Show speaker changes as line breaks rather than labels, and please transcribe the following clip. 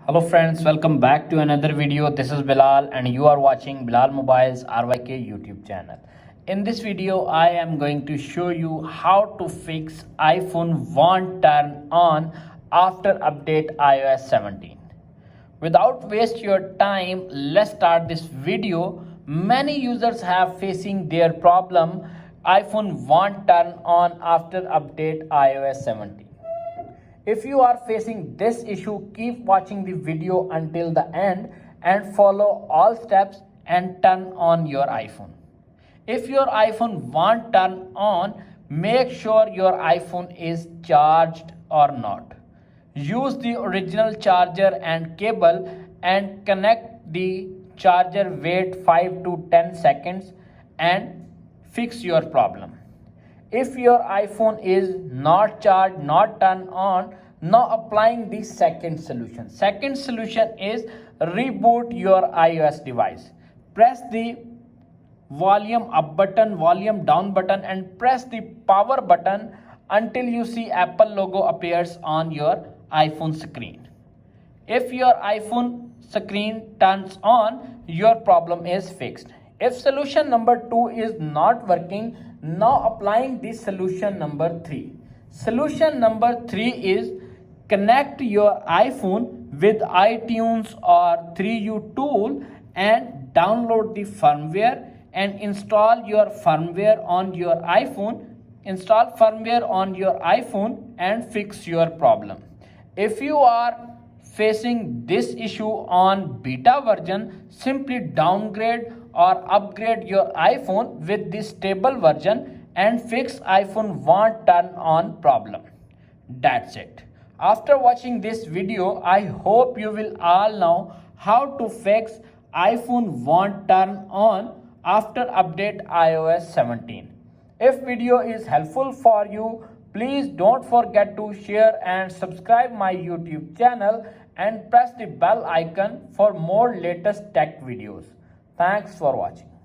Hello friends, welcome back to another video. This is Bilal and you are watching Bilal Mobiles RYK YouTube channel. In this video, I am going to show you how to fix iPhone won't turn on after update iOS 17. Without waste your time, let's start this video. Many users have facing their problem iPhone won't turn on after update iOS 17. If you are facing this issue, keep watching the video until the end and follow all steps and turn on your iPhone. If your iPhone won't turn on, make sure your iPhone is charged or not. Use the original charger and cable and connect the charger. Wait 5 to 10 seconds and fix your problem. If your iPhone is not charged, not turned on, now applying the second solution. Second solution is reboot your iOS device. Press the volume up button, volume down button and press the power button until you see Apple logo appears on your iPhone screen. If your iPhone screen turns on, your problem is fixed. If solution number 2 is not working, now applying the solution number 3. Solution number 3 is connect your iPhone with iTunes or 3U tool and download the firmware and install your firmware on your iPhone. Install firmware on your iPhone and fix your problem. If you are facing this issue on beta version, simply downgrade or upgrade your iPhone with the stable version and fix iPhone won't turn on problem. That's it. After watching this video, I hope you will all know how to fix iPhone won't turn on after update iOS 17. If video is helpful for you, please don't forget to share and subscribe my YouTube channel and press the bell icon for more latest tech videos. Thanks for watching.